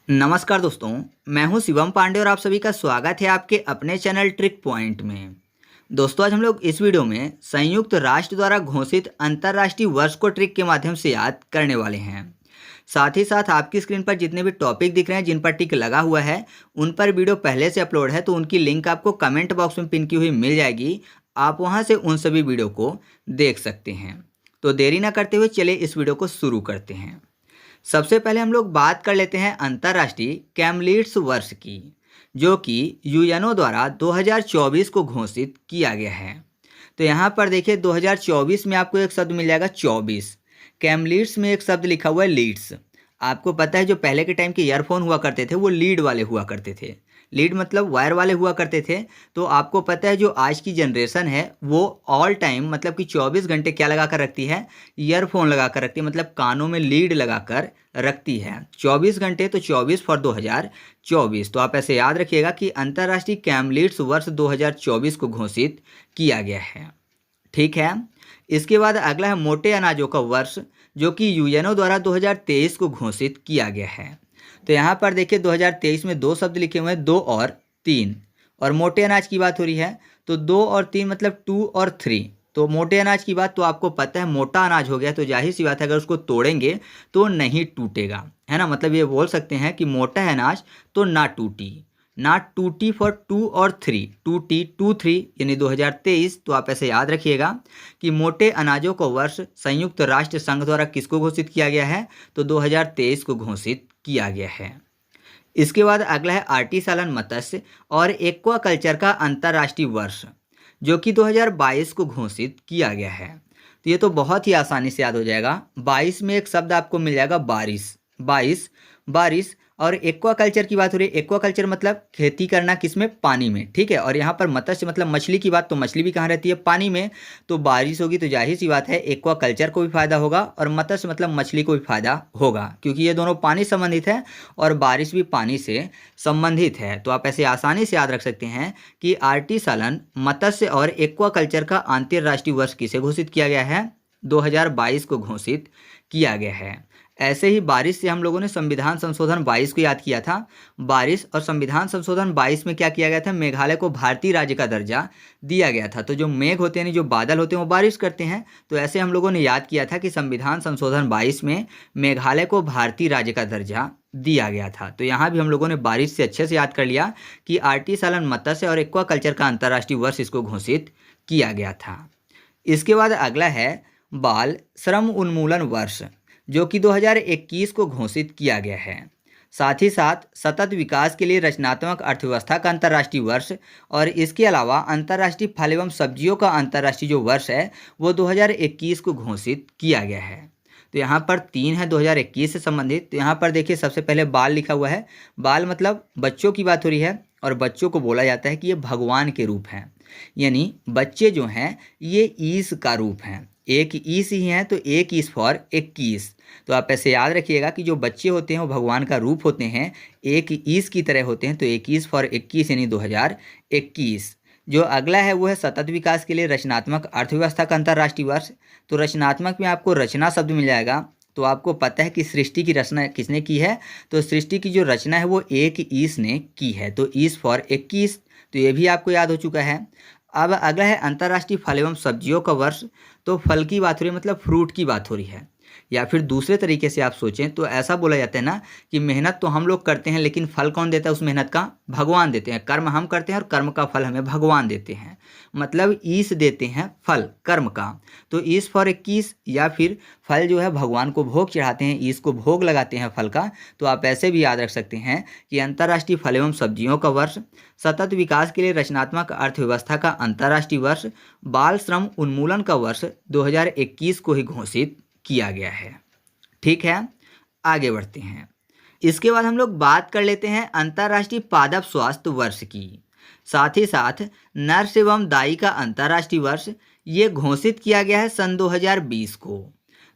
नमस्कार दोस्तों, मैं हूं शिवम पांडे और आप सभी का स्वागत है आपके अपने चैनल ट्रिक पॉइंट में। दोस्तों, आज हम लोग इस वीडियो में संयुक्त राष्ट्र द्वारा घोषित अंतर्राष्ट्रीय वर्ष को ट्रिक के माध्यम से याद करने वाले हैं। साथ ही साथ आपकी स्क्रीन पर जितने भी टॉपिक दिख रहे हैं जिन पर टिक लगा हुआ है उन पर वीडियो पहले से अपलोड है, तो उनकी लिंक आपको कमेंट बॉक्स में पिन की हुई मिल जाएगी। आप वहाँ से उन सभी वीडियो को देख सकते हैं। तो देरी ना करते हुए चलिए इस वीडियो को शुरू करते हैं। सबसे पहले हम लोग बात कर लेते हैं अंतर्राष्ट्रीय कैमलिड्स वर्ष की, जो कि यूएनओ द्वारा 2024 को घोषित किया गया है। तो यहाँ पर देखिए 2024 में आपको एक शब्द मिल जाएगा 24। कैमलिड्स में एक शब्द लिखा हुआ है लीड्स। आपको पता है जो पहले के टाइम के ईयरफोन हुआ करते थे वो लीड वाले हुआ करते थे। लीड मतलब वायर वाले हुआ करते थे। तो आपको पता है जो आज की जनरेशन है वो ऑल टाइम मतलब कि 24 घंटे क्या लगा कर रखती है, ईयरफोन लगा कर रखती है, मतलब कानों में लीड लगा कर रखती है 24 घंटे। तो 24 फॉर 2024। तो आप ऐसे याद रखिएगा कि अंतर्राष्ट्रीय कैमलिड्स वर्ष 2024 को घोषित किया गया है। ठीक है। इसके बाद अगला है मोटे अनाजों का वर्ष, जो कि यूएनओ द्वारा 2023 को घोषित किया गया है। तो यहाँ पर देखिए 2023 में दो शब्द लिखे हुए हैं, 2 और 3, और मोटे अनाज की बात हो रही है। तो 2 और 3 मतलब 2 और 3। तो मोटे अनाज की बात तो आपको पता है मोटा अनाज हो गया, तो जाहिर सी बात है अगर उसको तोड़ेंगे तो नहीं टूटेगा, है ना। मतलब ये बोल सकते हैं कि मोटा है अनाज तो ना टूटी, ना टूटी फॉर 2 और 3, 2T 2 3 यानी 2023। तो आप ऐसे याद रखिएगा कि मोटे अनाजों को वर्ष संयुक्त राष्ट्र संघ द्वारा किसको घोषित किया गया है, तो 2023 को घोषित किया गया है। इसके बाद अगला है आर्टिसालन मत्स्य और एक्वाकल्चर का अंतर्राष्ट्रीय वर्ष, जो कि 2022 को घोषित किया गया है। तो ये तो बहुत ही आसानी से याद हो जाएगा। 22 में एक शब्द आपको मिल जाएगा बारिश, 22 और एक्वाकल्चर की बात हो रही है। एक्वाकल्चर मतलब खेती करना किसमें, पानी में, ठीक है। और यहाँ पर मत्स्य मतलब मछली की बात, तो मछली भी कहाँ रहती है, पानी में। तो बारिश होगी तो जाहिर सी बात है एक्वाकल्चर को भी फायदा होगा और मत्स्य मतलब मछली को भी फायदा होगा, क्योंकि ये दोनों पानी संबंधित है और बारिश भी पानी से संबंधित है। तो आप ऐसे आसानी से याद रख सकते हैं कि आर्टिसालन मत्स्य और एक्वाकल्चर का अंतर्राष्ट्रीय वर्ष किसे घोषित किया गया है, 2022 को घोषित किया गया है। ऐसे ही बारिश से हम लोगों ने संविधान संशोधन 22 को याद किया था। बारिश और संविधान संशोधन 22 में क्या किया गया था, मेघालय को भारतीय राज्य का दर्जा दिया गया था। तो जो मेघ होते हैं, जो बादल होते हैं, वो बारिश करते हैं। तो ऐसे हम लोगों ने याद किया था कि संविधान संशोधन 22 में मेघालय को भारतीय राज्य का दर्जा दिया गया था। तो यहाँ भी हम लोगों ने बारिश से अच्छे से याद कर लिया कि आर्टिसालन मत्स्य और एक्वाकल्चर का अंतर्राष्ट्रीय वर्ष इसको घोषित किया गया था। इसके बाद अगला है बाल श्रम उन्मूलन वर्ष, जो कि 2021 को घोषित किया गया है। साथ ही साथ सतत विकास के लिए रचनात्मक अर्थव्यवस्था का अंतर्राष्ट्रीय वर्ष और इसके अलावा अंतर्राष्ट्रीय फल एवं सब्जियों का अंतर्राष्ट्रीय जो वर्ष है वो 2021 को घोषित किया गया है। तो यहाँ पर 3 है 2021 से संबंधित। तो यहाँ पर देखिए सबसे पहले बाल लिखा हुआ है। बाल मतलब बच्चों की बात हो रही है और बच्चों को बोला जाता है कि ये भगवान के रूप हैं, यानी बच्चे जो हैं ये ईस का रूप हैं। एक ईस ही हैं तो एक ईस फॉर 21। तो आप ऐसे याद रखिएगा कि जो बच्चे होते हैं वो भगवान का रूप होते हैं, एक ईस की तरह होते हैं। तो 21 फॉर 21 यानी 2021। जो अगला है वो है सतत विकास के लिए रचनात्मक अर्थव्यवस्था का अंतर्राष्ट्रीय वर्ष। तो रचनात्मक में आपको रचना शब्द मिल जाएगा। तो आपको पता है कि सृष्टि की रचना किसने की है, तो सृष्टि की जो रचना है वो एक ईस ने की है। तो ईस फॉर 21। तो ये भी आपको याद हो चुका है। अब अगला है अंतर्राष्ट्रीय फल एवं सब्जियों का वर्ष। तो फल की बात हो रही है, मतलब फ्रूट की बात हो रही है। या फिर दूसरे तरीके से आप सोचें तो ऐसा बोला जाता है ना कि मेहनत तो हम लोग करते हैं लेकिन फल कौन देता है उस मेहनत का, भगवान देते हैं। कर्म हम करते हैं और कर्म का फल हमें भगवान देते हैं, मतलब ईश देते हैं फल कर्म का। तो ईश फॉर 21, या फिर फल जो है भगवान को भोग चढ़ाते हैं, ईश को भोग लगाते हैं फल का। तो आप ऐसे भी याद रख सकते हैं कि अंतर्राष्ट्रीय फल एवं सब्जियों का वर्ष, सतत विकास के लिए रचनात्मक अर्थव्यवस्था का अंतर्राष्ट्रीय वर्ष, बाल श्रम उन्मूलन का वर्ष 2021 को ही घोषित किया गया है। ठीक है, आगे बढ़ते हैं। इसके बाद हम लोग बात कर लेते हैं अंतर्राष्ट्रीय पादप स्वास्थ्य वर्ष की। साथ ही साथ नर्स एवं दाई का अंतर्राष्ट्रीय वर्ष ये घोषित किया गया है सन 2020 को।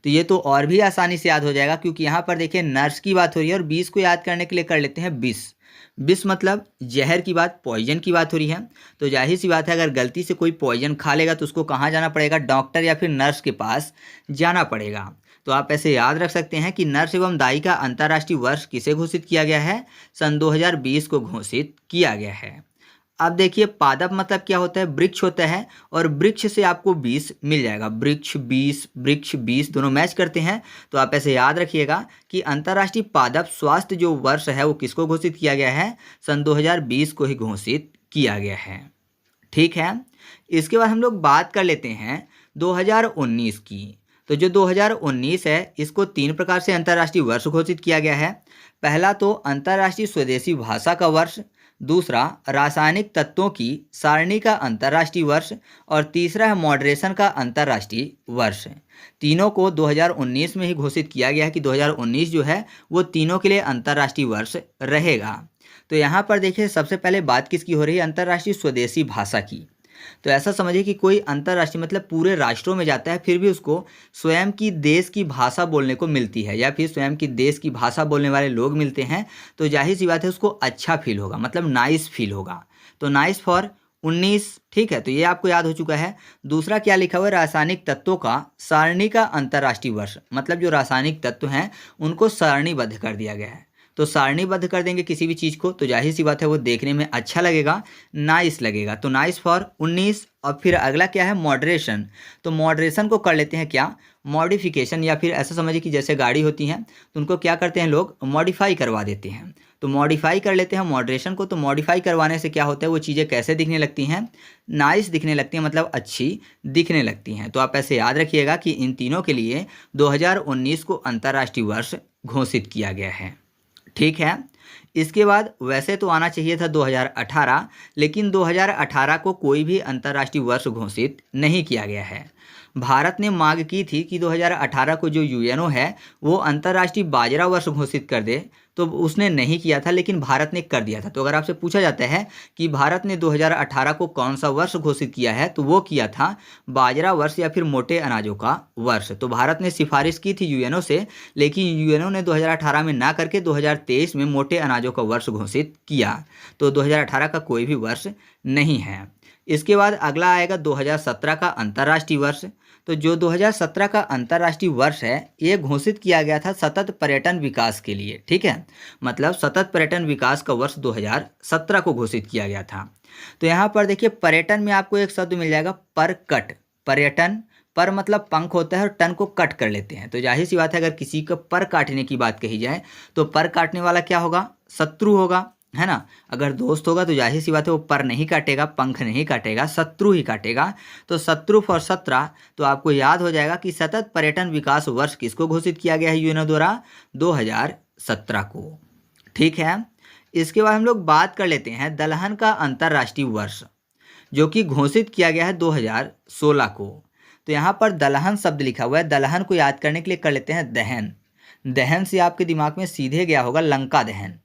तो ये तो और भी आसानी से याद हो जाएगा, क्योंकि यहाँ पर देखिए नर्स की बात हो रही है और 20 को याद करने के लिए कर लेते हैं 20। विष मतलब जहर की बात, पॉइजन की बात हो रही है। तो जाहिर सी बात है अगर गलती से कोई पॉइजन खा लेगा तो उसको कहाँ जाना पड़ेगा, डॉक्टर या फिर नर्स के पास जाना पड़ेगा। तो आप ऐसे याद रख सकते हैं कि नर्स एवं दाई का अंतर्राष्ट्रीय वर्ष किसे घोषित किया गया है, सन 2020 को घोषित किया गया है। अब देखिए पादप मतलब क्या होता है, वृक्ष होता है, और वृक्ष से आपको 20 मिल जाएगा, वृक्ष 20 दोनों मैच करते हैं। तो आप ऐसे याद रखिएगा कि अंतर्राष्ट्रीय पादप स्वास्थ्य जो वर्ष है वो किसको घोषित किया गया है, सन 2020 को ही घोषित किया गया है। ठीक है, इसके बाद हम लोग बात कर लेते हैं 2019 की। तो जो 2019 है इसको 3 प्रकार से अंतर्राष्ट्रीय वर्ष घोषित किया गया है। पहला तो अंतर्राष्ट्रीय स्वदेशी भाषा का वर्ष, दूसरा रासायनिक तत्वों की सारणी का अंतर्राष्ट्रीय वर्ष, और तीसरा है मॉडरेशन का अंतर्राष्ट्रीय वर्ष। तीनों को 2019 में ही घोषित किया गया है कि 2019 जो है वो तीनों के लिए अंतर्राष्ट्रीय वर्ष रहेगा। तो यहाँ पर देखिए सबसे पहले बात किसकी हो रही है, अंतर्राष्ट्रीय स्वदेशी भाषा की। तो ऐसा समझिए कि कोई अंतर्राष्ट्रीय मतलब पूरे राष्ट्रों में जाता है, फिर भी उसको स्वयं की देश की भाषा बोलने को मिलती है, या फिर स्वयं की देश की भाषा बोलने वाले लोग मिलते हैं, तो जाहिर सी बात है उसको अच्छा फील होगा, मतलब नाइस फील होगा। तो नाइस फॉर 19, ठीक है, तो ये आपको याद हो चुका है। दूसरा क्या लिखा हुआ है, रासायनिक तत्वों का सारणी का अंतर्राष्ट्रीय वर्ष, मतलब जो रासायनिक तत्व हैं उनको सारणीबद्ध कर दिया गया है। तो सारणीबद्ध कर देंगे किसी भी चीज़ को तो जाहिर सी बात है वो देखने में अच्छा लगेगा, नाइस लगेगा। तो नाइस फॉर 19। और फिर अगला क्या है, मॉडरेशन। तो मॉडरेशन को कर लेते हैं क्या, मॉडिफिकेशन, या फिर ऐसा समझिए कि जैसे गाड़ी होती हैं तो उनको क्या करते हैं लोग, मॉडिफाई करवा देते हैं। तो मॉडिफाई कर लेते हैं मॉडरेशन को। तो मॉडिफाई करवाने से क्या होता है, वो चीज़ें कैसे दिखने लगती हैं, नाइस दिखने लगती हैं, मतलब अच्छी दिखने लगती हैं। तो आप ऐसे याद रखिएगा कि इन तीनों के लिए 2019 को अंतर्राष्ट्रीय वर्ष घोषित किया गया है। ठीक है, इसके बाद वैसे तो आना चाहिए था 2018, लेकिन 2018 को कोई भी अंतर्राष्ट्रीय वर्ष घोषित नहीं किया गया है। भारत ने मांग की थी कि 2018 को जो यूएनओ है वो अंतर्राष्ट्रीय बाजरा वर्ष घोषित कर दे, तो उसने नहीं किया था, लेकिन भारत ने कर दिया था। तो अगर आपसे पूछा जाता है कि भारत ने 2018 को कौन सा वर्ष घोषित किया है, तो वो किया था बाजरा वर्ष या फिर मोटे अनाजों का वर्ष। तो भारत ने सिफारिश की थी यूएनओ से, लेकिन यूएनओ ने 2018 में ना करके 2023 में मोटे अनाजों का वर्ष घोषित किया। तो 2018 का कोई भी वर्ष नहीं है। इसके बाद अगला आएगा 2017 का अंतर्राष्ट्रीय वर्ष। तो जो 2017 का अंतर्राष्ट्रीय वर्ष है ये घोषित किया गया था सतत पर्यटन विकास के लिए। ठीक है, मतलब सतत पर्यटन विकास का वर्ष 2017 को घोषित किया गया था। तो यहाँ पर देखिए पर्यटन में आपको एक शब्द मिल जाएगा, परकट। पर्यटन, पर मतलब पंख होता है और टन को कट कर लेते हैं। तो जाहिर सी बात है अगर किसी को पर काटने की बात कही जाए तो पर काटने वाला क्या होगा, शत्रु होगा, है ना। अगर दोस्त होगा तो जाहिर सी बात है वो पर नहीं काटेगा, पंख नहीं काटेगा, शत्रु ही काटेगा। तो शत्रु फॉर 17। तो आपको याद हो जाएगा कि सतत पर्यटन विकास वर्ष किसको घोषित किया गया है यूएनओ द्वारा, 2017 को। ठीक है, इसके बाद हम लोग बात कर लेते हैं दलहन का अंतर्राष्ट्रीय वर्ष, जो कि घोषित किया गया है 2016 को। तो यहाँ पर दलहन शब्द लिखा हुआ है, दलहन को याद करने के लिए कर लेते हैं दहन। दहन से आपके दिमाग में सीधे गया होगा लंका दहन।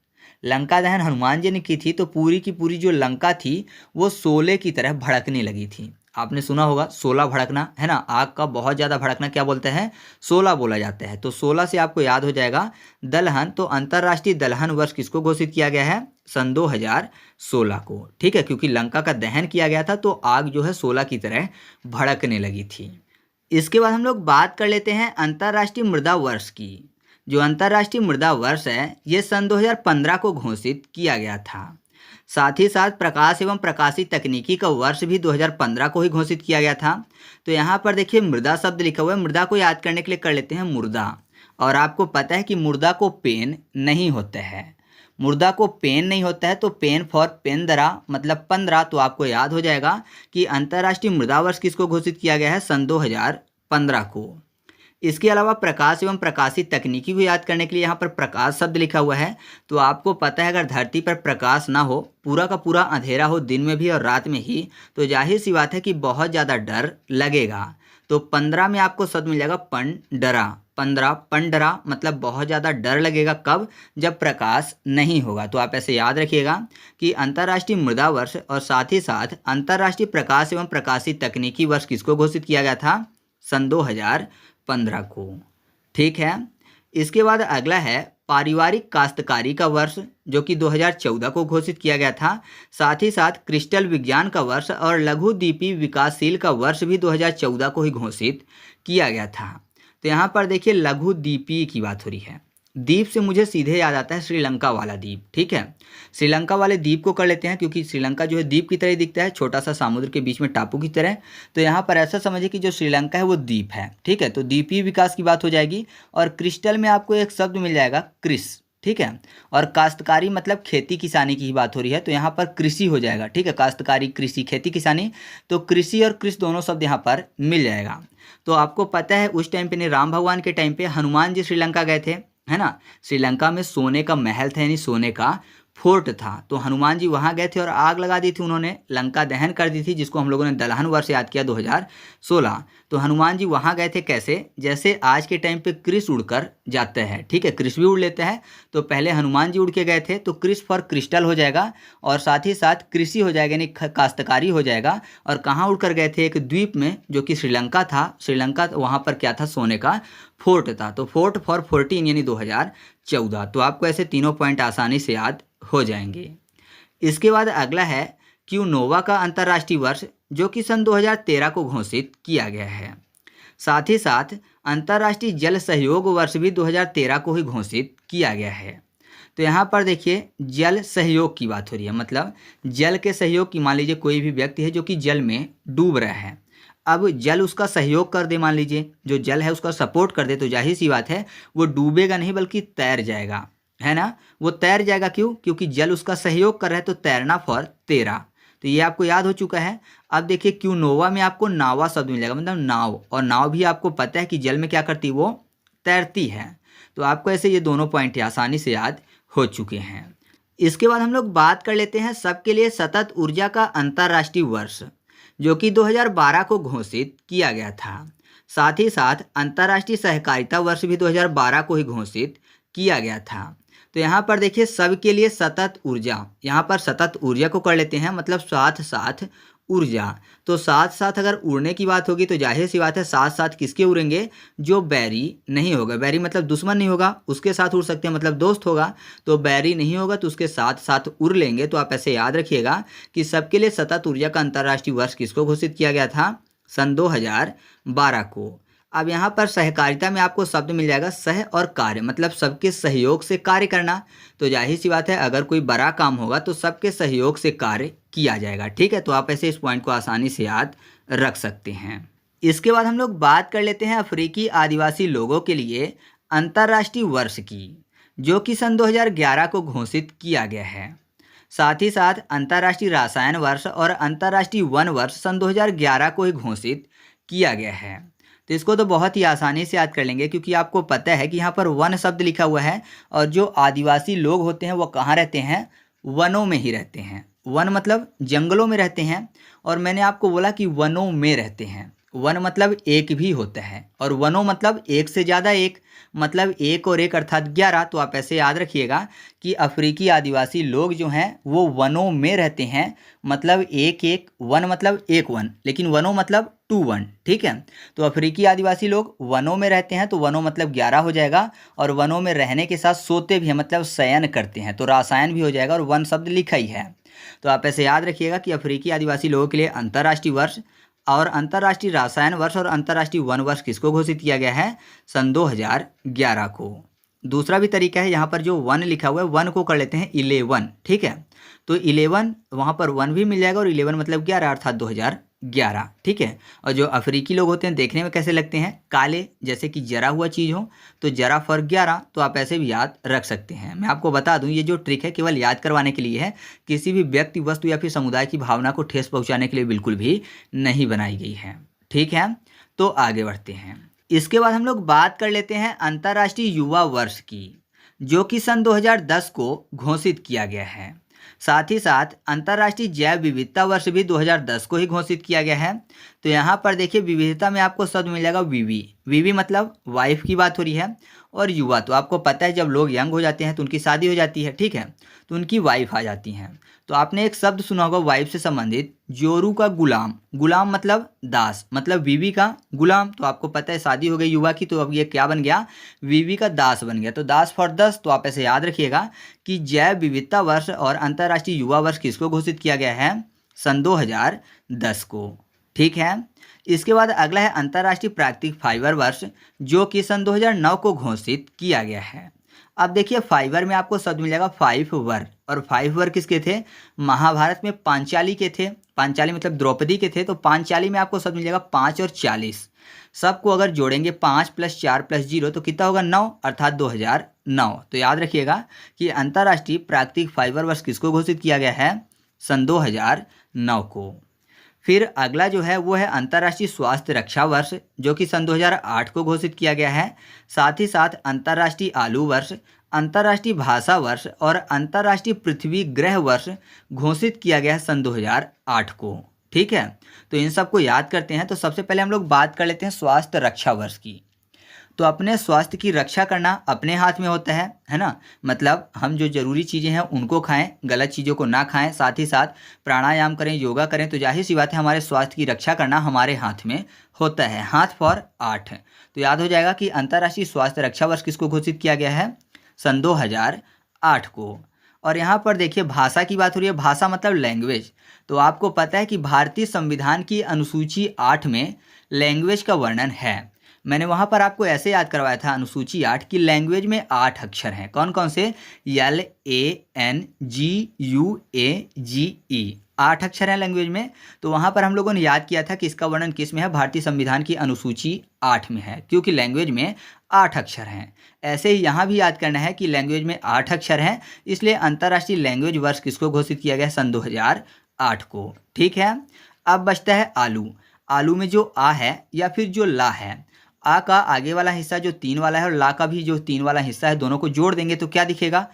लंका दहन हनुमान जी ने की थी, तो पूरी की पूरी जो लंका थी वो शोले की तरह भड़कने लगी थी। आपने सुना होगा शोला भड़कना, है ना, आग का बहुत ज़्यादा भड़कना क्या बोलते हैं, शोला बोला जाता है। तो शोला से आपको याद हो जाएगा दलहन। तो अंतर्राष्ट्रीय दलहन वर्ष किसको घोषित किया गया है, सन 2016 को। ठीक है, क्योंकि लंका का दहन किया गया था तो आग जो है शोला की तरह भड़कने लगी थी। इसके बाद हम लोग बात कर लेते हैं अंतर्राष्ट्रीय मृदा वर्ष की। जो अंतर्राष्ट्रीय मृदा वर्ष है ये सन 2015 को घोषित किया गया था। साथ ही साथ प्रकाश एवं प्रकाशित तकनीकी का वर्ष भी 2015 को ही घोषित किया गया था। तो यहाँ पर देखिए मृदा शब्द लिखा हुआ है, मृदा को याद करने के लिए कर लेते हैं मुर्दा। और आपको पता है कि मुर्दा को पेन नहीं होता है, मुर्दा को पेन नहीं होता है, तो पेन फॉर पेंदरा मतलब 15। तो आपको याद हो जाएगा कि अंतर्राष्ट्रीय मृदा वर्ष किसको घोषित किया गया है, सन 2015 को। इसके अलावा प्रकाश एवं प्रकाशित तकनीकी को याद करने के लिए यहाँ पर प्रकाश शब्द लिखा हुआ है। तो आपको पता है अगर धरती पर प्रकाश ना हो, पूरा का पूरा अंधेरा हो दिन में भी और रात में ही, तो जाहिर सी बात है कि बहुत ज़्यादा डर लगेगा। तो 15 में आपको शब्द मिल जाएगा पंडरा। 15 पंडरा मतलब बहुत ज़्यादा डर लगेगा, कब, जब प्रकाश नहीं होगा। तो आप ऐसे याद रखिएगा कि अंतर्राष्ट्रीय मृदा वर्ष और साथ ही साथ अंतर्राष्ट्रीय प्रकाश एवं प्रकाशित तकनीकी वर्ष किसको घोषित किया गया था, सन 2015 को। ठीक है, इसके बाद अगला है पारिवारिक काश्तकारी का वर्ष, जो कि 2014 को घोषित किया गया था। साथ ही साथ क्रिस्टल विज्ञान का वर्ष और लघु द्वीपीय विकासशील का वर्ष भी 2014 को ही घोषित किया गया था। तो यहाँ पर देखिए लघु द्वीपीय की बात हो रही है। द्वीप से मुझे सीधे याद आता है श्रीलंका वाला द्वीप, ठीक है। श्रीलंका वाले द्वीप को कर लेते हैं, क्योंकि श्रीलंका जो है द्वीप की तरह ही दिखता है, छोटा सा समुद्र के बीच में टापू की तरह। तो यहाँ पर ऐसा समझिए कि जो श्रीलंका है वो द्वीप है, ठीक है। तो द्वीपीय विकास की बात हो जाएगी। और क्रिस्टल में आपको एक शब्द मिल जाएगा क्रिस, ठीक है। और काश्तकारी मतलब खेती किसानी की ही बात हो रही है, तो यहाँ पर कृषि हो जाएगा, ठीक है। काश्तकारी, कृषि, खेती किसानी, तो कृषि और कृषि दोनों शब्द यहाँ पर मिल जाएगा। तो आपको पता है उस टाइम पे नहीं, राम भगवान के टाइम पे हनुमान जी श्रीलंका गए थे, है ना। श्रीलंका में सोने का महल था, यानी सोने का फोर्ट था। तो हनुमान जी वहाँ गए थे और आग लगा दी थी उन्होंने, लंका दहन कर दी थी, जिसको हम लोगों ने दलहन वर्ष याद किया 2016। तो हनुमान जी वहाँ गए थे कैसे, जैसे आज के टाइम पे क्रिस उड़कर जाते हैं, ठीक है, क्रिस भी उड़ लेते हैं। तो पहले हनुमान जी उड़ के गए थे, तो क्रिस फॉर क्रिस्टल हो जाएगा, और साथ ही साथ कृषि हो जाएगा, यानी काश्तकारी हो जाएगा। और कहाँ उड़कर गए थे, एक द्वीप में जो कि श्रीलंका था। श्रीलंका वहाँ पर क्या था, सोने का फोर्ट था। तो फोर्ट फॉर 14 यानी 2014। तो आपको ऐसे तीनों पॉइंट आसानी से याद हो जाएंगे। इसके बाद अगला है क्यूनोवा का अंतर्राष्ट्रीय वर्ष, जो कि सन 2013 को घोषित किया गया है। साथ ही साथ अंतर्राष्ट्रीय जल सहयोग वर्ष भी 2013 को ही घोषित किया गया है। तो यहाँ पर देखिए जल सहयोग की बात हो रही है, मतलब जल के सहयोग की, मान लीजिए कोई भी व्यक्ति है जो कि जल में डूब रहा है, अब जल उसका सहयोग कर दे, मान लीजिए जो जल है उसका सपोर्ट कर दे, तो जाहिर सी बात है वो डूबेगा नहीं बल्कि तैर जाएगा, है ना। वो तैर जाएगा, क्यों, क्योंकि जल उसका सहयोग कर रहा है। तो तैरना फॉर तेरा, तो ये आपको याद हो चुका है। अब देखिए क्यूनोवा में आपको नावा शब्द मिल जाएगा, मतलब नाव, और नाव भी आपको पता है कि जल में क्या करती है, वो तैरती है। तो आपको ऐसे ये दोनों पॉइंट आसानी से याद हो चुके हैं। इसके बाद हम लोग बात कर लेते हैं सबके लिए सतत ऊर्जा का अंतर्राष्ट्रीय वर्ष, जो कि 2012 को घोषित किया गया था। साथ ही साथ अंतर्राष्ट्रीय सहकारिता वर्ष भी 2012 को ही घोषित किया गया था। तो यहाँ पर देखिए सबके लिए सतत ऊर्जा, यहाँ पर सतत ऊर्जा को कर लेते हैं, मतलब साथ साथ ऊर्जा। तो साथ साथ अगर उड़ने की बात होगी तो जाहिर सी बात है साथ साथ किसके उड़ेंगे, जो बैरी नहीं होगा, बैरी मतलब दुश्मन नहीं होगा, उसके साथ उड़ सकते हैं, मतलब दोस्त होगा। तो बैरी नहीं होगा तो उसके साथ साथ उड़ लेंगे। तो आप ऐसे याद रखिएगा कि सबके लिए सतत ऊर्जा का अंतर्राष्ट्रीय वर्ष किसको घोषित किया गया था, सन 2012 को। अब यहाँ पर सहकारिता में आपको शब्द मिल जाएगा सह और कार्य, मतलब सबके सहयोग से कार्य करना। तो जाहिर सी बात है अगर कोई बड़ा काम होगा तो सबके सहयोग से कार्य किया जाएगा, ठीक है। तो आप ऐसे इस पॉइंट को आसानी से याद रख सकते हैं। इसके बाद हम लोग बात कर लेते हैं अफ्रीकी आदिवासी लोगों के लिए अंतर्राष्ट्रीय वर्ष की, जो कि सन 2011 को घोषित किया गया है। साथ ही साथ अंतर्राष्ट्रीय रसायन वर्ष और अंतर्राष्ट्रीय वन वर्ष सन 2011 को ही घोषित किया गया है। तो इसको तो बहुत ही आसानी से याद कर लेंगे, क्योंकि आपको पता है कि यहाँ पर वन शब्द लिखा हुआ है, और जो आदिवासी लोग होते हैं वो कहाँ रहते हैं, वनों में ही रहते हैं। वन मतलब जंगलों में रहते हैं, और मैंने आपको बोला कि वनों में रहते हैं। वन मतलब एक भी होता है, और वनों मतलब एक से ज़्यादा, एक मतलब एक और एक अर्थात 11। तो आप ऐसे याद रखिएगा कि अफ्रीकी आदिवासी लोग जो हैं वो वनों में रहते हैं, मतलब एक एक, वन मतलब एक वन, लेकिन वनों मतलब 2 वन, ठीक है। तो अफ्रीकी आदिवासी लोग वनों में रहते हैं, तो वनों मतलब 11 हो जाएगा, और वनों में रहने के साथ सोते भी हैं, मतलब शयन करते हैं, तो रासायन भी हो जाएगा, और वन शब्द लिखा ही है। तो आप ऐसे याद रखिएगा कि अफ्रीकी आदिवासी लोगों के लिए अंतर्राष्ट्रीय वर्ष और अंतर्राष्ट्रीय रसायन वर्ष और अंतर्राष्ट्रीय वन वर्ष किसको घोषित किया गया है, सन 2011 को। दूसरा भी तरीका है, यहाँ पर जो वन लिखा हुआ है वन को कर लेते हैं 11, ठीक है। तो 11 वहाँ पर वन भी मिल जाएगा, और 11 मतलब 11 अर्थात 2011, ठीक है। और जो अफ्रीकी लोग होते हैं देखने में कैसे लगते हैं, काले, जैसे कि जरा हुआ चीज़ हो, तो जरा फॉर 11। तो आप ऐसे भी याद रख सकते हैं। मैं आपको बता दूं ये जो ट्रिक है केवल याद करवाने के लिए है, किसी भी व्यक्ति, वस्तु या फिर समुदाय की भावना को ठेस पहुंचाने के लिए बिल्कुल भी नहीं बनाई गई है, ठीक है। तो आगे बढ़ते हैं। इसके बाद हम लोग बात कर लेते हैं अंतर्राष्ट्रीय युवा वर्ष की, जो कि सन 2010 को घोषित किया गया है। साथ ही साथ अंतर्राष्ट्रीय जैव विविधता वर्ष भी 2010 को ही घोषित किया गया है। तो यहाँ पर देखिए विविधता में आपको शब्द मिल जाएगा वीवी। वीवी मतलब वाइफ की बात हो रही है, और युवा तो आपको पता है जब लोग यंग हो जाते हैं तो उनकी शादी हो जाती है, ठीक है, तो उनकी वाइफ आ जाती हैं। तो आपने एक शब्द सुना होगा वाइफ से संबंधित, जोरू का गुलाम। गुलाम मतलब दास, मतलब बीवी का गुलाम। तो आपको पता है शादी हो गई युवा की, तो अब ये क्या बन गया, बीवी का दास बन गया। तो दास फॉर 10। तो आप ऐसे याद रखिएगा कि जैव विविधता वर्ष और अंतर्राष्ट्रीय युवा वर्ष किसको घोषित किया गया है, सन 2010 को, ठीक है। इसके बाद अगला है अंतर्राष्ट्रीय प्राकृतिक फाइबर वर्ष, जो कि सन 2009 को घोषित किया गया है। अब देखिए फाइबर में आपको शब्द मिल जाएगा फाइव वर, और फाइव वर किसके थे? महाभारत में पांचाली के थे। पांचाली मतलब द्रौपदी के थे, तो पांचाली में आपको शब्द मिल जाएगा 5 और 40। सबको अगर जोड़ेंगे 5 + 4 + 0 तो कितना होगा? 9, अर्थात 2009। तो याद रखिएगा कि अंतर्राष्ट्रीय प्राकृतिक फाइबर वर्ष किसको घोषित किया गया है? सन 2009 को। फिर अगला जो है वो है अंतर्राष्ट्रीय स्वास्थ्य रक्षा वर्ष, जो कि सन 2008 को घोषित किया गया है। साथ ही साथ अंतर्राष्ट्रीय आलू वर्ष, अंतर्राष्ट्रीय भाषा वर्ष और अंतर्राष्ट्रीय पृथ्वी ग्रह वर्ष घोषित किया गया है सन 2008 को। ठीक है, तो इन सबको याद करते हैं। तो सबसे पहले हम लोग बात कर लेते हैं स्वास्थ्य रक्षा वर्ष की। तो अपने स्वास्थ्य की रक्षा करना अपने हाथ में होता है ना। मतलब हम जो ज़रूरी चीज़ें हैं उनको खाएं, गलत चीज़ों को ना खाएं, साथ ही साथ प्राणायाम करें, योगा करें। तो जाहिर सी बात है हमारे स्वास्थ्य की रक्षा करना हमारे हाथ में होता है। हाथ फॉर 8। तो याद हो जाएगा कि अंतर्राष्ट्रीय स्वास्थ्य रक्षा वर्ष किसको घोषित किया गया है? सन 2008 को। और यहाँ पर देखिए भाषा की बात हो रही है। भाषा मतलब लैंग्वेज। तो आपको पता है कि भारतीय संविधान की अनुसूची 8 में लैंग्वेज का वर्णन है। मैंने वहाँ पर आपको ऐसे याद करवाया था अनुसूची 8 की लैंग्वेज में 8 अक्षर हैं। कौन कौन से? LANGUAGE 8 अक्षर हैं लैंग्वेज में। तो वहाँ पर हम लोगों ने याद किया था कि इसका वर्णन किस में है? भारतीय संविधान की अनुसूची 8 में है, क्योंकि लैंग्वेज में 8 अक्षर हैं। ऐसे ही यहाँ भी याद करना है कि लैंग्वेज में 8 अक्षर हैं, इसलिए अंतर्राष्ट्रीय लैंग्वेज वर्ष किसको घोषित किया गया? सन 2008 को। ठीक है। अब बचता है आलू। आलू में जो आ है या फिर जो ला है, आ का आगे वाला हिस्सा जो 3 वाला है और ला का भी जो 3 वाला हिस्सा है, दोनों को जोड़ देंगे तो क्या दिखेगा?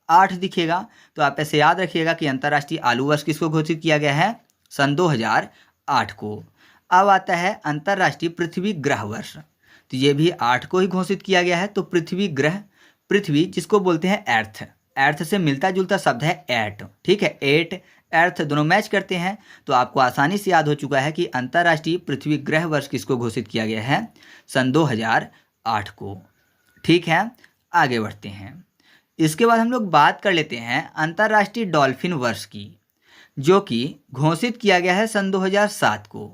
8 दिखेगा। तो आप ऐसे याद रखिएगा कि अंतर्राष्ट्रीय आलू वर्ष किसको घोषित किया गया है? सन 2008 को। अब आता है अंतर्राष्ट्रीय पृथ्वी ग्रह वर्ष। तो ये भी 8 को ही घोषित किया गया है। तो पृथ्वी ग्रह, पृथ्वी जिसको बोलते हैं अर्थ, अर्थ से मिलता जुलता शब्द है एट। ठीक है, एट अर्थ दोनों मैच करते हैं। तो आपको आसानी से याद हो चुका है कि अंतर्राष्ट्रीय पृथ्वी ग्रह वर्ष किसको घोषित किया गया है? सन 2008 को। ठीक है, आगे बढ़ते हैं। इसके बाद हम लोग बात कर लेते हैं अंतर्राष्ट्रीय डॉल्फिन वर्ष की, जो कि घोषित किया गया है सन 2007 को।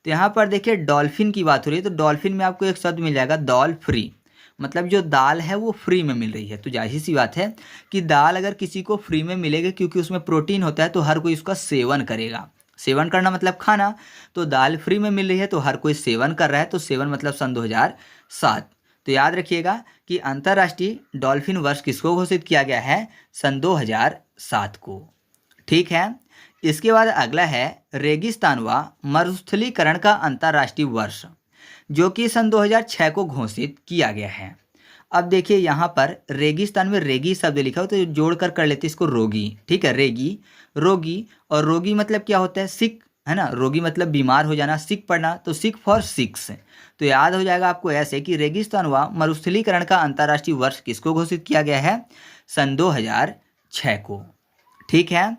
तो यहाँ पर देखिए डॉल्फिन की बात हो रही है। तो डॉल्फिन में आपको एक शब्द मिल जाएगा डॉल फ्री। मतलब जो दाल है वो फ्री में मिल रही है। तो जाहिर सी बात है कि दाल अगर किसी को फ्री में मिलेगी, क्योंकि उसमें प्रोटीन होता है, तो हर कोई उसका सेवन करेगा। सेवन करना मतलब खाना। तो दाल फ्री में मिल रही है तो हर कोई सेवन कर रहा है। तो सेवन मतलब सन 2007। तो याद रखिएगा कि अंतर्राष्ट्रीय डॉल्फिन वर्ष किसको घोषित किया गया है? सन 2007 को। ठीक है। इसके बाद अगला है रेगिस्तान व मरुस्थलीकरण का अंतर्राष्ट्रीय वर्ष, जो कि सन 2006 को घोषित किया गया है। अब देखिए यहाँ पर रेगिस्तान में रेगी शब्द लिखा हो, तो जोड़कर कर लेते इसको रोगी। ठीक है, रेगी, रोगी। और रोगी मतलब क्या होता है? सिक, है ना। रोगी मतलब बीमार हो जाना, सिक पड़ना। तो सिक फॉर सिक्स। तो याद हो जाएगा आपको ऐसे कि रेगिस्तान व मरुस्थलीकरण का अंतर्राष्ट्रीय वर्ष किसको घोषित किया गया है? सन 2006 को। ठीक है।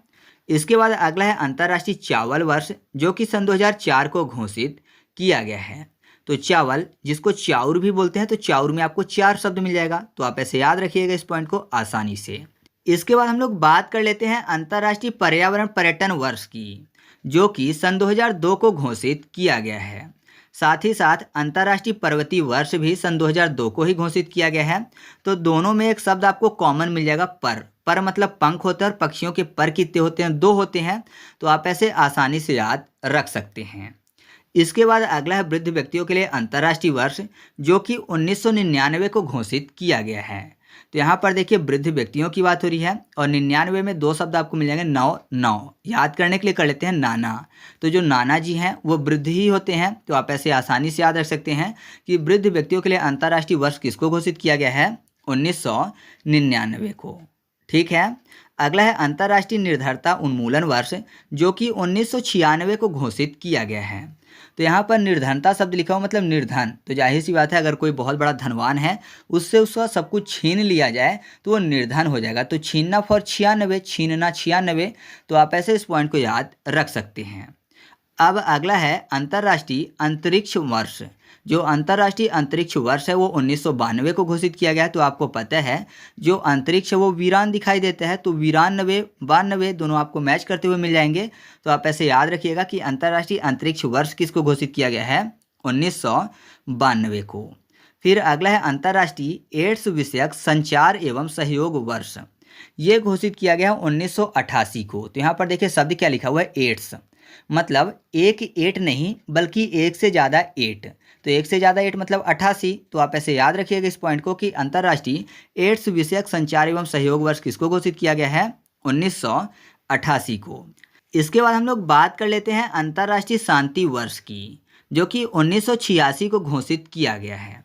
इसके बाद अगला है अंतर्राष्ट्रीय चावल वर्ष, जो कि सन 2004 को घोषित किया गया है। तो चावल जिसको चाउर भी बोलते हैं, तो चाउर में आपको 4 शब्द मिल जाएगा। तो आप ऐसे याद रखिएगा इस पॉइंट को आसानी से। इसके बाद हम लोग बात कर लेते हैं अंतर्राष्ट्रीय पर्यावरण पर्यटन वर्ष की, जो कि सन 2002 को घोषित किया गया है। साथ ही साथ अंतर्राष्ट्रीय पर्वतीय वर्ष भी सन 2002 को ही घोषित किया गया है। तो दोनों में एक शब्द आपको कॉमन मिल जाएगा, पर। पर मतलब पंख होता है, और पक्षियों के पर कितने होते हैं? 2 होते हैं। तो आप ऐसे आसानी से याद रख सकते हैं। इसके बाद अगला है वृद्ध व्यक्तियों के लिए अंतर्राष्ट्रीय वर्ष, जो कि 1999 को घोषित किया गया है। तो यहाँ पर देखिए वृद्ध व्यक्तियों की बात हो रही है, और 99 में 2 शब्द आपको मिल जाएंगे। नौ याद करने के लिए कर लेते हैं नाना। तो जो नाना जी हैं वो वृद्ध ही होते हैं। तो आप ऐसे आसानी से याद रख सकते हैं कि वृद्ध व्यक्तियों के लिए अंतर्राष्ट्रीय वर्ष किसको घोषित किया गया है? 1999 को। ठीक है। अगला है अंतर्राष्ट्रीय निर्धनता उन्मूलन वर्ष, जो कि 1996 को घोषित किया गया है। तो यहाँ पर निर्धनता शब्द लिखा हुआ मतलब निर्धन। तो जाहिर सी बात है अगर कोई बहुत बड़ा धनवान है, उससे उसका सब कुछ छीन लिया जाए तो वो निर्धन हो जाएगा। तो छीनना फॉर 96, छीनना 96। तो आप ऐसे इस पॉइंट को याद रख सकते हैं। अब अगला है अंतर्राष्ट्रीय अंतरिक्ष वर्ष, जो अंतर्राष्ट्रीय अंतरिक्ष वर्ष है वो 1992 को घोषित किया गया है। तो आपको पता है जो अंतरिक्ष है वो वीरान दिखाई देता है, तो वीरानवे 92 दोनों आपको मैच करते हुए मिल जाएंगे। तो आप ऐसे याद रखिएगा कि अंतर्राष्ट्रीय अंतरिक्ष वर्ष किसको घोषित किया गया है, 1992 को। फिर अगला है अंतर्राष्ट्रीय एड्स विषयक संचार एवं सहयोग वर्ष, ये घोषित किया गया 1988 को। तो यहाँ पर देखिए शब्द क्या लिखा हुआ है, एड्स, मतलब एक एट नहीं बल्कि एक से ज़्यादा एट, तो एक से ज़्यादा एट मतलब 88। तो आप ऐसे याद रखिएगा इस पॉइंट को कि अंतर्राष्ट्रीय एड्स विषयक संचार एवं सहयोग वर्ष किसको घोषित किया गया है, 1988 को। इसके बाद हम लोग बात कर लेते हैं अंतर्राष्ट्रीय शांति वर्ष की, जो कि 1986 को घोषित किया गया है।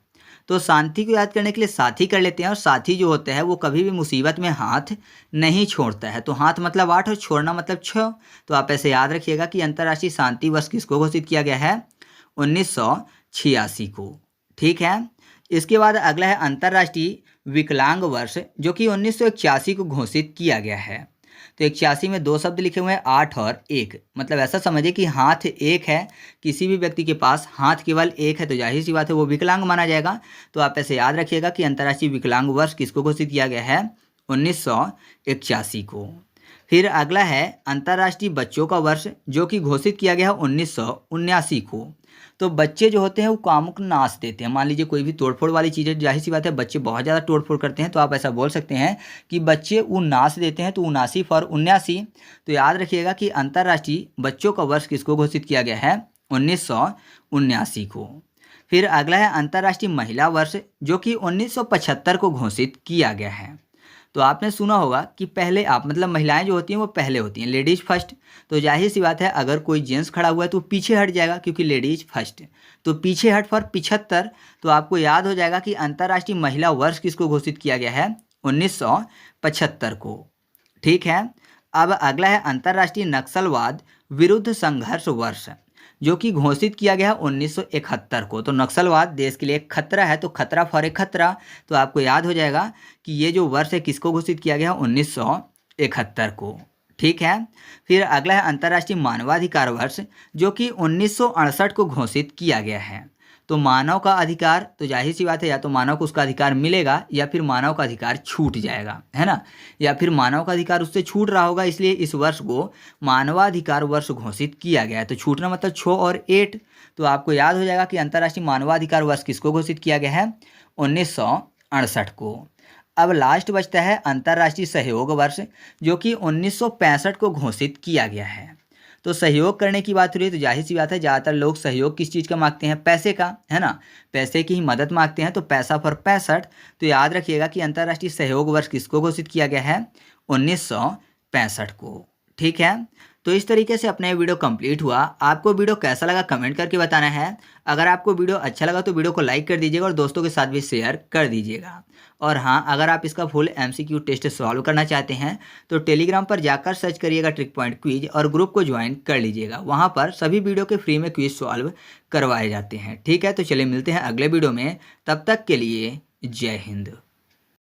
तो शांति को याद करने के लिए साथी कर लेते हैं, और साथी जो होता है वो कभी भी मुसीबत में हाथ नहीं छोड़ता है। तो हाथ मतलब 8 और छोड़ना मतलब 6। तो आप ऐसे याद रखिएगा कि अंतर्राष्ट्रीय शांति वर्ष किसको घोषित किया गया है, 1986 को। ठीक है। इसके बाद अगला है अंतर्राष्ट्रीय विकलांग वर्ष, जो कि 1981 को घोषित किया गया है। तो 81 में दो शब्द लिखे हुए हैं, 8 और 1, मतलब ऐसा समझिए कि हाथ एक है, किसी भी व्यक्ति के पास हाथ केवल एक है तो जाहिर सी बात है वो विकलांग माना जाएगा। तो आप ऐसे याद रखिएगा कि अंतर्राष्ट्रीय विकलांग वर्ष किसको घोषित किया गया है, 1981 को। फिर अगला है अंतर्राष्ट्रीय बच्चों का वर्ष, जो कि घोषित किया गया है 1979 को। तो बच्चे जो होते हैं वो कामुक नाच देते हैं। मान लीजिए कोई भी तोड़फोड़ वाली चीज़ें, जाहिर सी बात है बच्चे बहुत ज़्यादा तोड़फोड़ करते हैं, तो आप ऐसा बोल सकते हैं कि बच्चे वो नाच देते हैं। तो 79 फॉर 79। तो याद रखिएगा कि अंतर्राष्ट्रीय बच्चों का वर्ष किसको घोषित किया गया है, 1979 को। फिर अगला है अंतर्राष्ट्रीय महिला वर्ष, जो कि 1975 को घोषित किया गया है। तो आपने सुना होगा कि पहले आप मतलब महिलाएं जो होती हैं वो पहले होती हैं, लेडीज फर्स्ट। तो जाहिर सी बात है अगर कोई जेंट्स खड़ा हुआ है तो पीछे हट जाएगा, क्योंकि लेडीज फर्स्ट। तो पीछे हट फॉर 75। तो आपको याद हो जाएगा कि अंतर्राष्ट्रीय महिला वर्ष किसको घोषित किया गया है, 1975 को। ठीक है। अब अगला है अंतर्राष्ट्रीय नक्सलवाद विरुद्ध संघर्ष वर्ष, जो कि घोषित किया गया 1971 को। तो नक्सलवाद देश के लिए एक खतरा है, तो खतरा फॉर एक खतरा। तो आपको याद हो जाएगा कि ये जो वर्ष है किसको घोषित किया गया 1971 को। ठीक है। फिर अगला है अंतर्राष्ट्रीय मानवाधिकार वर्ष, जो कि 1968 को घोषित किया गया है। तो मानव का अधिकार, तो जाहिर सी बात है या तो मानव को उसका अधिकार मिलेगा या फिर मानव का अधिकार छूट जाएगा, है ना, या फिर मानव का अधिकार उससे छूट रहा होगा, इसलिए इस वर्ष को मानवाधिकार वर्ष घोषित किया गया है। तो छूटना मतलब 6 और 8। तो आपको याद हो जाएगा कि अंतर्राष्ट्रीय मानवाधिकार वर्ष किसको घोषित किया गया है, 1968 को। अब लास्ट बचता है अंतर्राष्ट्रीय सहयोग वर्ष, जो कि 1965 को घोषित किया गया है। तो सहयोग करने की बात हो रही है तो जाहिर सी बात है ज़्यादातर लोग सहयोग किस चीज़ का मांगते हैं, पैसे का, है ना, पैसे की ही मदद मांगते हैं। तो पैसा फॉर 65। तो याद रखिएगा कि अंतर्राष्ट्रीय सहयोग वर्ष किसको घोषित किया गया है, 1965 को। ठीक है। तो इस तरीके से अपना ये वीडियो कंप्लीट हुआ। आपको वीडियो कैसा लगा कमेंट करके बताना है। अगर आपको वीडियो अच्छा लगा तो वीडियो को लाइक कर दीजिएगा और दोस्तों के साथ भी शेयर कर दीजिएगा। और हाँ, अगर आप इसका फुल MCQ टेस्ट सॉल्व करना चाहते हैं तो टेलीग्राम पर जाकर सर्च करिएगा ट्रिक पॉइंट क्विज और ग्रुप को ज्वाइन कर लीजिएगा। वहाँ पर सभी वीडियो के फ्री में क्विज सॉल्व करवाए जाते हैं। ठीक है। तो चलिए मिलते हैं अगले वीडियो में, तब तक के लिए जय हिंद।